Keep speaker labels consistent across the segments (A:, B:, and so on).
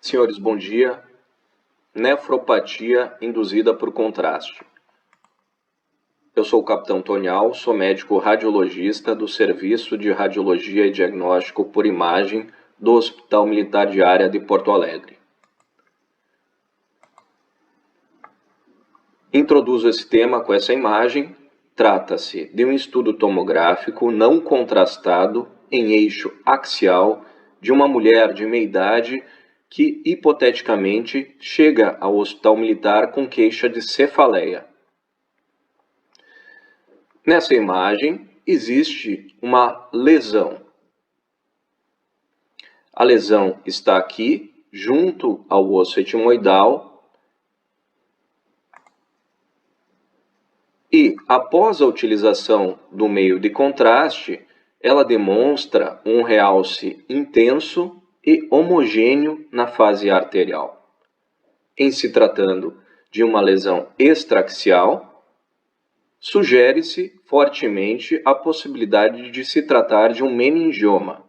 A: Senhores, bom dia. Nefropatia induzida por contraste. Eu sou o Capitão Tonial, sou médico radiologista do Serviço de Radiologia e Diagnóstico por Imagem do Hospital Militar de Área de Porto Alegre. Introduzo esse tema com essa imagem. Trata-se de um estudo tomográfico não contrastado em eixo axial de uma mulher de meia idade que, hipoteticamente, chega ao hospital militar com queixa de cefaleia. Nessa imagem, existe uma lesão. A lesão está aqui, junto ao osso etimoidal, e, após a utilização do meio de contraste, ela demonstra um realce intenso e homogêneo na fase arterial. Em se tratando de uma lesão extraaxial, sugere-se fortemente a possibilidade de se tratar de um meningioma.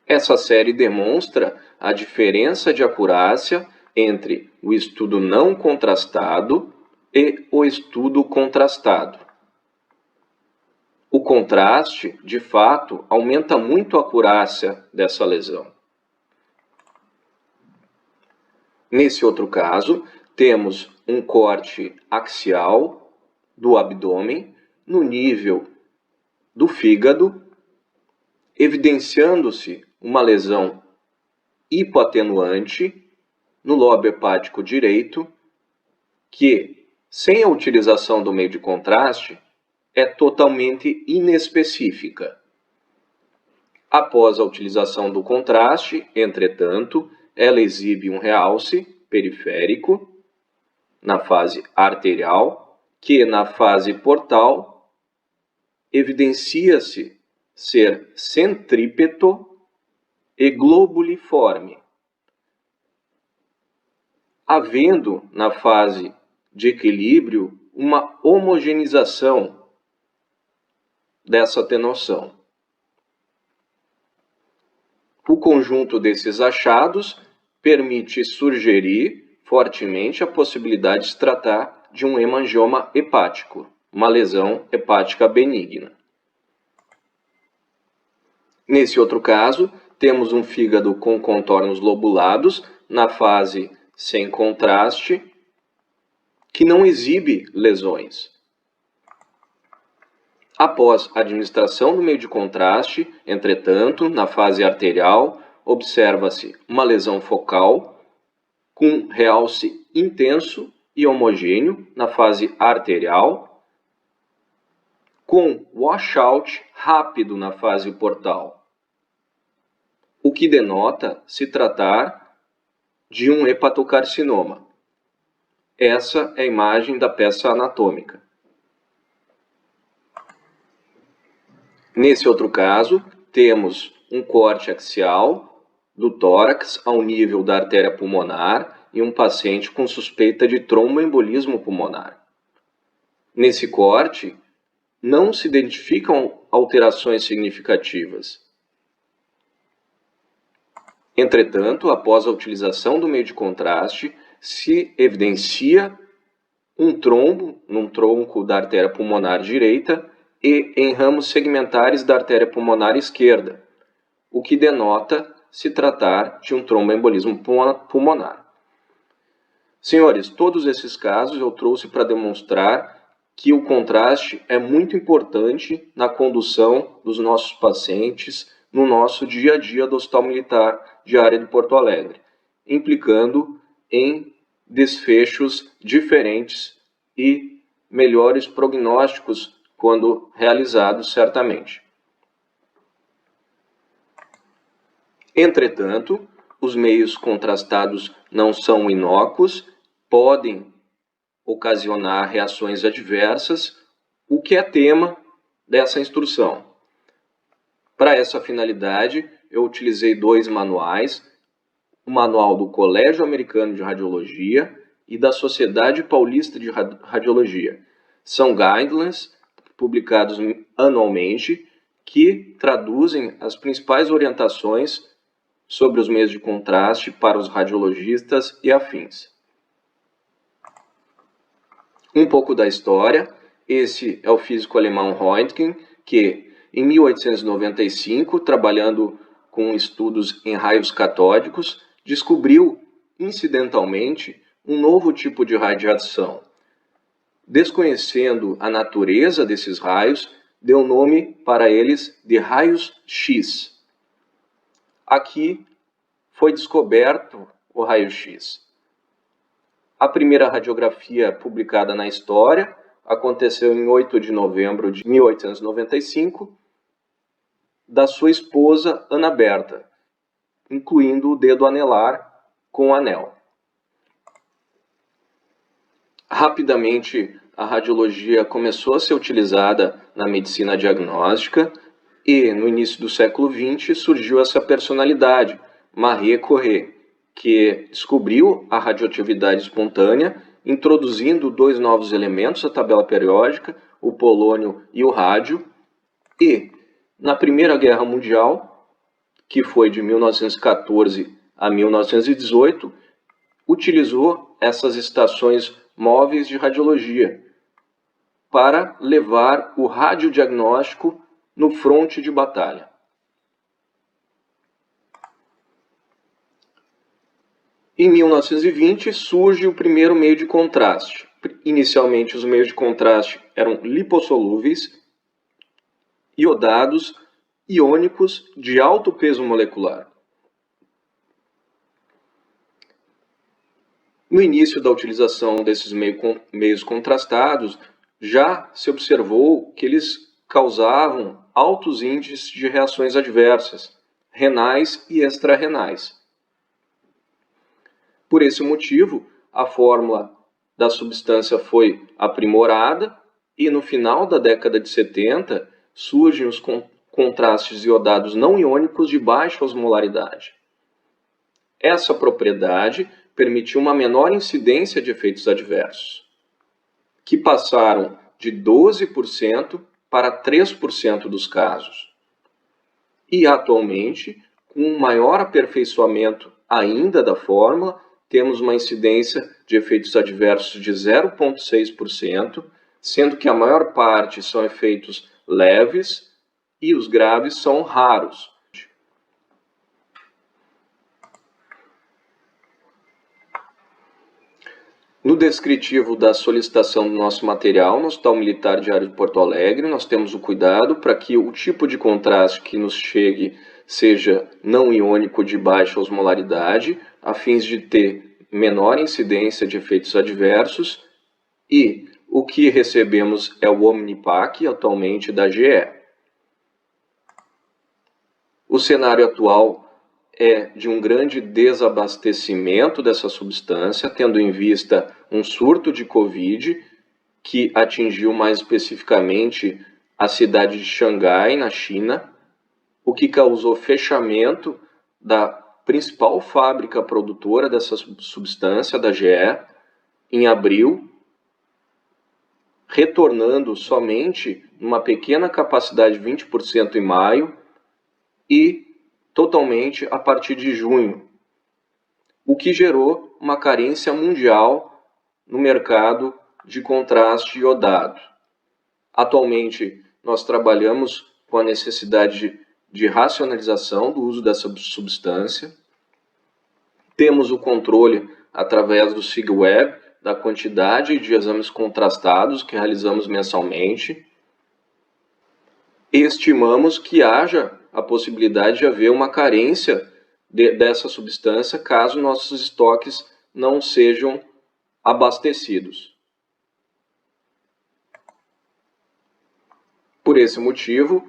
A: Essa série demonstra a diferença de acurácia entre o estudo não contrastado e o estudo contrastado. O contraste, de fato, aumenta muito a acurácia dessa lesão. Nesse outro caso, temos um corte axial do abdômen no nível do fígado, evidenciando-se uma lesão hipoatenuante no lobo hepático direito, que, sem a utilização do meio de contraste, é totalmente inespecífica. Após a utilização do contraste, entretanto, ela exibe um realce periférico na fase arterial, que na fase portal evidencia-se ser centrípeto e globuliforme, havendo na fase de equilíbrio uma homogeneização dessa atenuação. O conjunto desses achados permite sugerir fortemente a possibilidade de se tratar de um hemangioma hepático, uma lesão hepática benigna. Nesse outro caso, temos um fígado com contornos lobulados na fase sem contraste, que não exibe lesões. Após a administração do meio de contraste, entretanto, na fase arterial, observa-se uma lesão focal com realce intenso e homogêneo na fase arterial, com washout rápido na fase portal, o que denota se tratar de um hepatocarcinoma. Essa é a imagem da peça anatômica. Nesse outro caso, temos um corte axial do tórax ao nível da artéria pulmonar e um paciente com suspeita de tromboembolismo pulmonar. Nesse corte, não se identificam alterações significativas. Entretanto, após a utilização do meio de contraste, se evidencia um trombo num tronco da artéria pulmonar direita e em ramos segmentares da artéria pulmonar esquerda, o que denota se tratar de um tromboembolismo pulmonar. Senhores, todos esses casos eu trouxe para demonstrar que o contraste é muito importante na condução dos nossos pacientes no nosso dia a dia do Hospital Militar de Área de Porto Alegre, implicando em desfechos diferentes e melhores prognósticos quando realizados, certamente. Entretanto, os meios contrastados não são inócuos, podem ocasionar reações adversas, o que é tema dessa instrução. Para essa finalidade, eu utilizei dois manuais, o manual do Colégio Americano de Radiologia e da Sociedade Paulista de Radiologia. São guidelines publicados anualmente que traduzem as principais orientações sobre os meios de contraste para os radiologistas e afins. Um pouco da história. Esse é o físico alemão Röntgen, que em 1895, trabalhando com estudos em raios catódicos, descobriu incidentalmente um novo tipo de radiação. Desconhecendo a natureza desses raios, deu nome para eles de raios X. Aqui foi descoberto o raio-x. A primeira radiografia publicada na história aconteceu em 8 de novembro de 1895, da sua esposa Ana Berta, incluindo o dedo anelar com o anel. Rapidamente, a radiologia começou a ser utilizada na medicina diagnóstica e, no início do século XX, surgiu essa personalidade, Marie Curie, que descobriu a radioatividade espontânea, introduzindo dois novos elementos à tabela periódica, o polônio e o rádio, e, na Primeira Guerra Mundial, que foi de 1914 a 1918, utilizou essas estações móveis de radiologia para levar o radiodiagnóstico no fronte de batalha. Em 1920 surge o primeiro meio de contraste. Inicialmente os meios de contraste eram lipossolúveis, iodados, iônicos de alto peso molecular. No início da utilização desses meios contrastados, já se observou que eles causavam altos índices de reações adversas, renais e extrarrenais. Por esse motivo, a fórmula da substância foi aprimorada e no final da década de 70 surgem os contrastes iodados não iônicos de baixa osmolaridade. Essa propriedade permitiu uma menor incidência de efeitos adversos, que passaram de 12% para 3% dos casos. E atualmente, com um maior aperfeiçoamento ainda da fórmula, temos uma incidência de efeitos adversos de 0,6%, sendo que a maior parte são efeitos leves e os graves são raros. No descritivo da solicitação do nosso material no Hospital Militar Diário de Porto Alegre, nós temos o cuidado para que o tipo de contraste que nos chegue seja não iônico de baixa osmolaridade, a fins de ter menor incidência de efeitos adversos, e o que recebemos é o Omnipac, atualmente da GE. O cenário atual é de um grande desabastecimento dessa substância, tendo em vista um surto de Covid, que atingiu mais especificamente a cidade de Xangai, na China, o que causou fechamento da principal fábrica produtora dessa substância, da GE, em abril, retornando somente uma pequena capacidade de 20% em maio e totalmente a partir de junho, o que gerou uma carência mundial no mercado de contraste iodado. Atualmente, nós trabalhamos com a necessidade de racionalização do uso dessa substância. Temos o controle através do SIGWeb da quantidade de exames contrastados que realizamos mensalmente. E estimamos que haja a possibilidade de haver uma carência dessa substância caso nossos estoques não sejam abastecidos. Por esse motivo,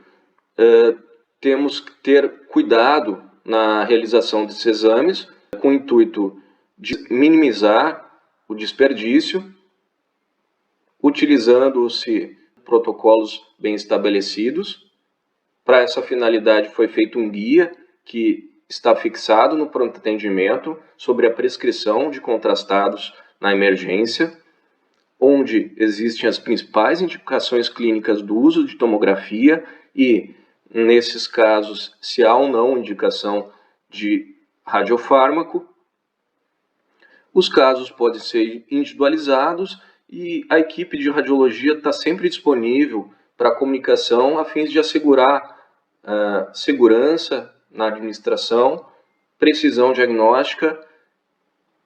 A: temos que ter cuidado na realização desses exames, com o intuito de minimizar o desperdício, utilizando-se protocolos bem estabelecidos. Para essa finalidade foi feito um guia que está fixado no pronto atendimento sobre a prescrição de contrastados na emergência, onde existem as principais indicações clínicas do uso de tomografia e, nesses casos, se há ou não indicação de radiofármaco. Os casos podem ser individualizados e a equipe de radiologia está sempre disponível para comunicação a fim de assegurar segurança na administração, precisão diagnóstica,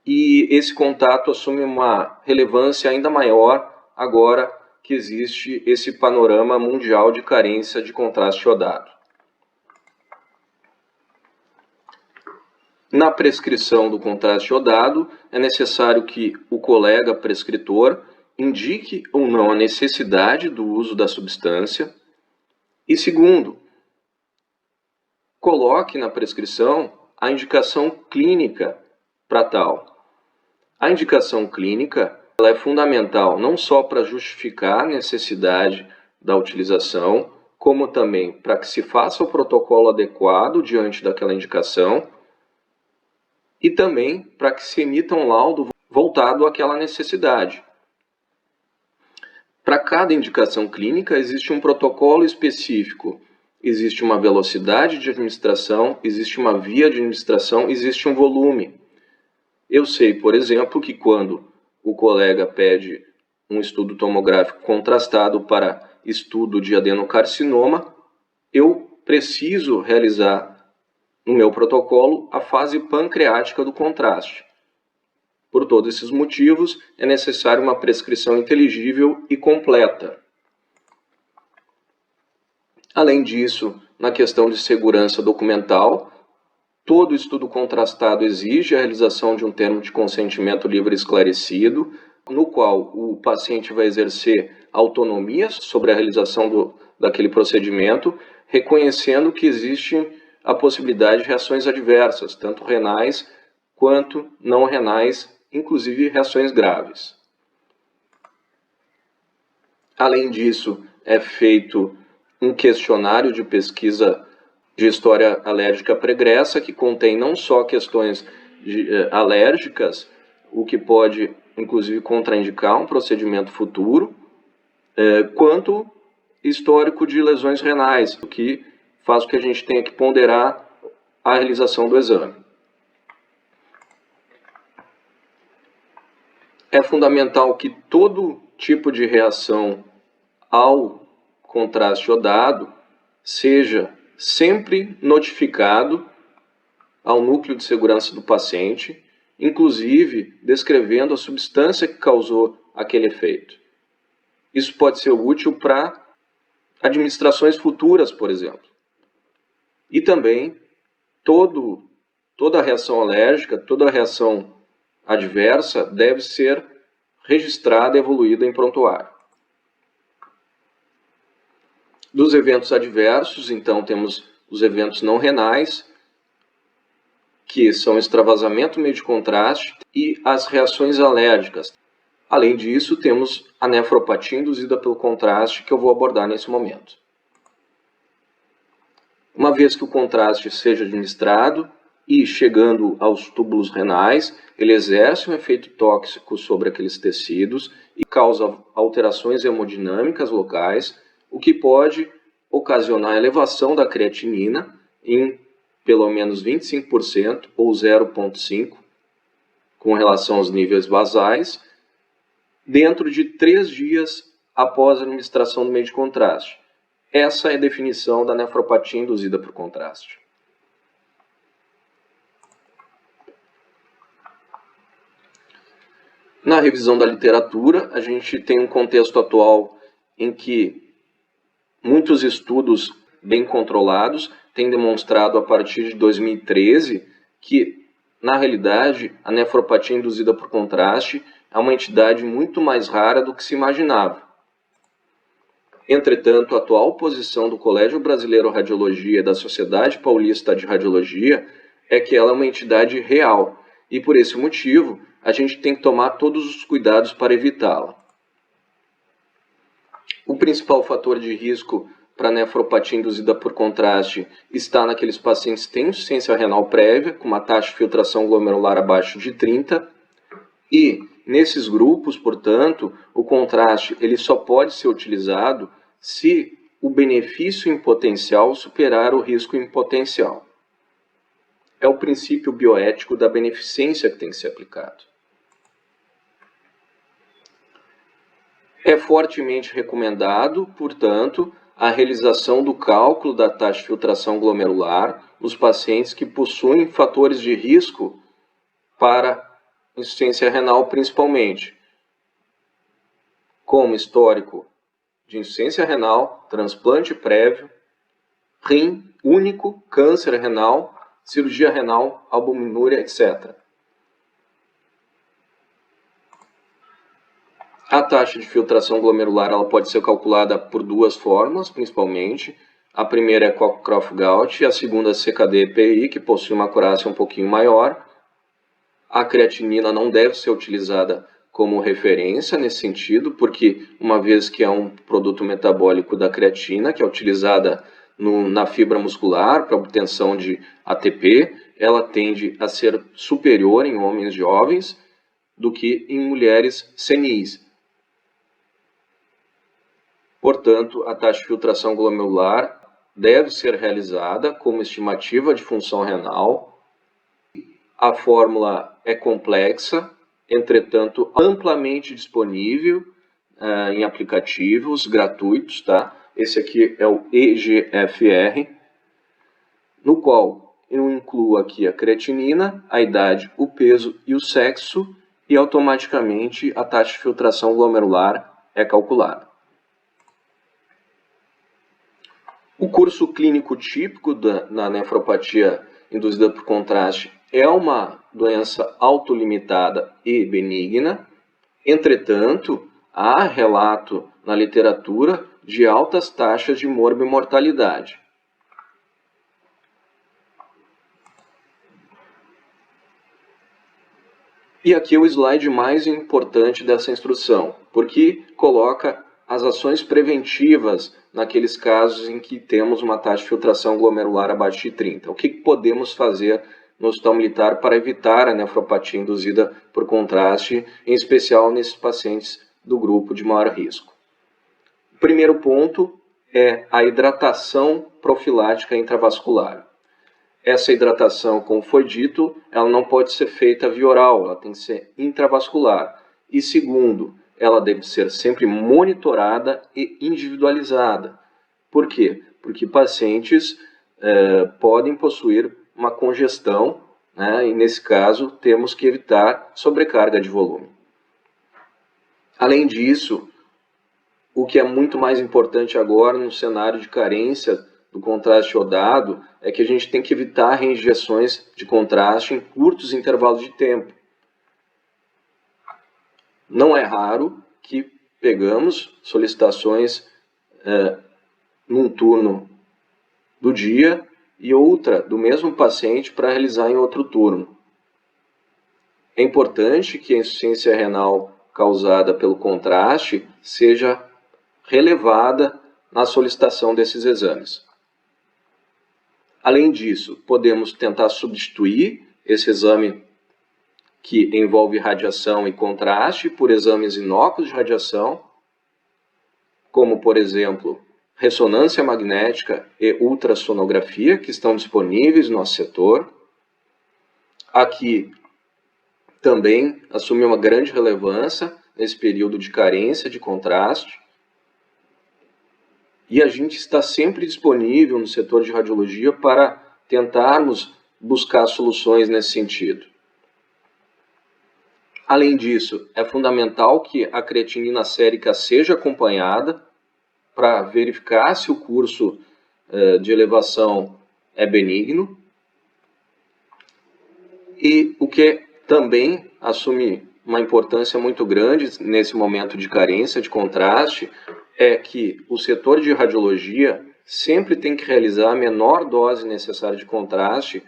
A: e esse contato assume uma relevância ainda maior agora que existe esse panorama mundial de carência de contraste iodado. Na prescrição do contraste iodado, é necessário que o colega prescritor indique ou não a necessidade do uso da substância e, segundo, coloque na prescrição a indicação clínica para tal. A indicação clínica ela é fundamental não só para justificar a necessidade da utilização, como também para que se faça o protocolo adequado diante daquela indicação e também para que se emita um laudo voltado àquela necessidade. Para cada indicação clínica existe um protocolo específico, existe uma velocidade de administração, existe uma via de administração, existe um volume. Eu sei, por exemplo, que quando o colega pede um estudo tomográfico contrastado para estudo de adenocarcinoma, eu preciso realizar no meu protocolo a fase pancreática do contraste. Por todos esses motivos, é necessário uma prescrição inteligível e completa. Além disso, na questão de segurança documental, todo estudo contrastado exige a realização de um termo de consentimento livre e esclarecido, no qual o paciente vai exercer autonomia sobre a realização daquele procedimento, reconhecendo que existe a possibilidade de reações adversas, tanto renais quanto não renais, inclusive reações graves. Além disso, é feito um questionário de pesquisa de história alérgica pregressa, que contém não só questões alérgicas, o que pode, inclusive, contraindicar um procedimento futuro, quanto histórico de lesões renais, o que faz com que a gente tenha que ponderar a realização do exame. É fundamental que todo tipo de reação ao contraste iodado seja sempre notificado ao núcleo de segurança do paciente, inclusive descrevendo a substância que causou aquele efeito. Isso pode ser útil para administrações futuras, por exemplo. E também toda reação alérgica, toda reação adversa deve ser registrada e evoluída em prontuário. Dos eventos adversos, então, temos os eventos não renais, que são extravasamento meio de contraste, e as reações alérgicas. Além disso, temos a nefropatia induzida pelo contraste, que eu vou abordar nesse momento. Uma vez que o contraste seja administrado e chegando aos túbulos renais, ele exerce um efeito tóxico sobre aqueles tecidos e causa alterações hemodinâmicas locais, o que pode ocasionar elevação da creatinina em pelo menos 25% ou 0,5% com relação aos níveis basais, dentro de 3 dias após a administração do meio de contraste. Essa é a definição da nefropatia induzida por contraste. Na revisão da literatura, a gente tem um contexto atual em que muitos estudos bem controlados têm demonstrado a partir de 2013 que, na realidade, a nefropatia induzida por contraste é uma entidade muito mais rara do que se imaginava. Entretanto, a atual posição do Colégio Brasileiro de Radiologia e da Sociedade Paulista de Radiologia é que ela é uma entidade real e, por esse motivo, a gente tem que tomar todos os cuidados para evitá-la. O principal fator de risco para nefropatia induzida por contraste está naqueles pacientes que têm insuficiência renal prévia, com uma taxa de filtração glomerular abaixo de 30, e nesses grupos, portanto, o contraste ele só pode ser utilizado se o benefício em potencial superar o risco em potencial. é o princípio bioético da beneficência que tem que ser aplicado. É fortemente recomendado, portanto, a realização do cálculo da taxa de filtração glomerular nos pacientes que possuem fatores de risco para insuficiência renal, principalmente, como histórico de insuficiência renal, transplante prévio, rim único, câncer renal, cirurgia renal, albuminúria, etc. A taxa de filtração glomerular ela pode ser calculada por duas formas, principalmente. A primeira é Cockcroft-Gault e a segunda é CKD-PI, que possui uma acurácia um pouquinho maior. A creatinina não deve ser utilizada como referência nesse sentido, porque uma vez que é um produto metabólico da creatina, que é utilizada na fibra muscular para obtenção de ATP, ela tende a ser superior em homens jovens do que em mulheres senis. Portanto, a taxa de filtração glomerular deve ser realizada como estimativa de função renal. A fórmula é complexa, entretanto, amplamente disponível em aplicativos gratuitos, tá? Esse aqui é o EGFR, no qual eu incluo aqui a creatinina, a idade, o peso e o sexo, e automaticamente a taxa de filtração glomerular é calculada. O curso clínico típico da nefropatia induzida por contraste é uma doença autolimitada e benigna. Entretanto, há relato na literatura de altas taxas de morbimortalidade. E aqui é o slide mais importante dessa instrução, porque coloca as ações preventivas naqueles casos em que temos uma taxa de filtração glomerular abaixo de 30. O que podemos fazer no hospital militar para evitar a nefropatia induzida por contraste, em especial nesses pacientes do grupo de maior risco? O primeiro ponto é a hidratação profilática intravascular. Essa hidratação, como foi dito, ela não pode ser feita via oral, ela tem que ser intravascular. E segundo, ela deve ser sempre monitorada e individualizada. Por quê? Porque pacientes podem possuir uma congestão, né, e nesse caso temos que evitar sobrecarga de volume. Além disso, o que é muito mais importante agora no cenário de carência do contraste iodado é que a gente tem que evitar reinjeções de contraste em curtos intervalos de tempo. Não é raro que pegamos solicitações num turno do dia e outra do mesmo paciente para realizar em outro turno. É importante que a insuficiência renal causada pelo contraste seja relevada na solicitação desses exames. Além disso, podemos tentar substituir esse exame que envolve radiação e contraste por exames inóculos de radiação, como, por exemplo, ressonância magnética e ultrassonografia, que estão disponíveis no nosso setor. Aqui também assume uma grande relevância nesse período de carência de contraste. E a gente está sempre disponível no setor de radiologia para tentarmos buscar soluções nesse sentido. Além disso, é fundamental que a creatinina sérica seja acompanhada para verificar se o curso de elevação é benigno. E o que também assume uma importância muito grande nesse momento de carência de contraste é que o setor de radiologia sempre tem que realizar a menor dose necessária de contraste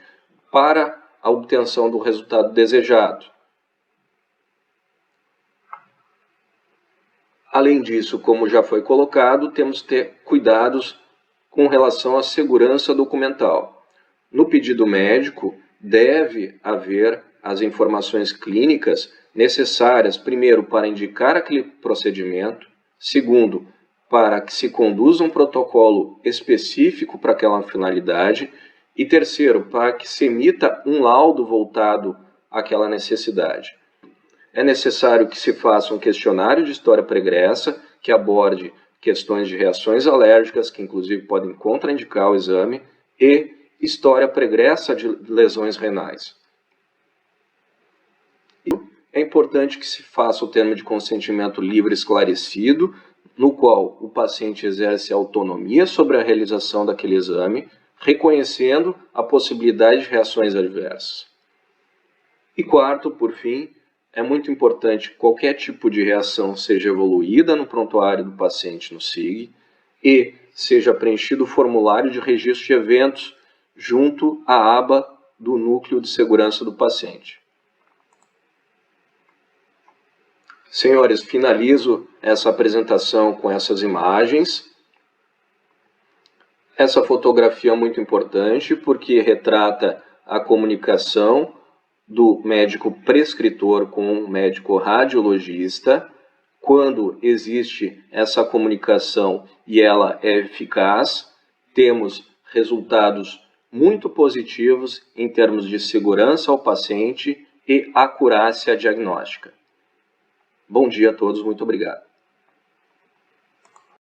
A: para a obtenção do resultado desejado. Além disso, como já foi colocado, temos que ter cuidados com relação à segurança documental. No pedido médico, deve haver as informações clínicas necessárias, primeiro, para indicar aquele procedimento, segundo, para que se conduza um protocolo específico para aquela finalidade E terceiro, para que se emita um laudo voltado àquela necessidade. É necessário que se faça um questionário de história pregressa que aborde questões de reações alérgicas, que inclusive podem contraindicar o exame, e história pregressa de lesões renais. É importante que se faça o termo de consentimento livre esclarecido, no qual o paciente exerce autonomia sobre a realização daquele exame, reconhecendo a possibilidade de reações adversas. E quarto, por fim, é muito importante que qualquer tipo de reação seja evoluída no prontuário do paciente no SIG e seja preenchido o formulário de registro de eventos junto à aba do núcleo de segurança do paciente. Senhores, finalizo essa apresentação com essas imagens. Essa fotografia é muito importante porque retrata a comunicação do médico prescritor com o médico radiologista. Quando existe essa comunicação e ela é eficaz, temos resultados muito positivos em termos de segurança ao paciente e acurácia diagnóstica. Bom dia a todos, muito obrigado.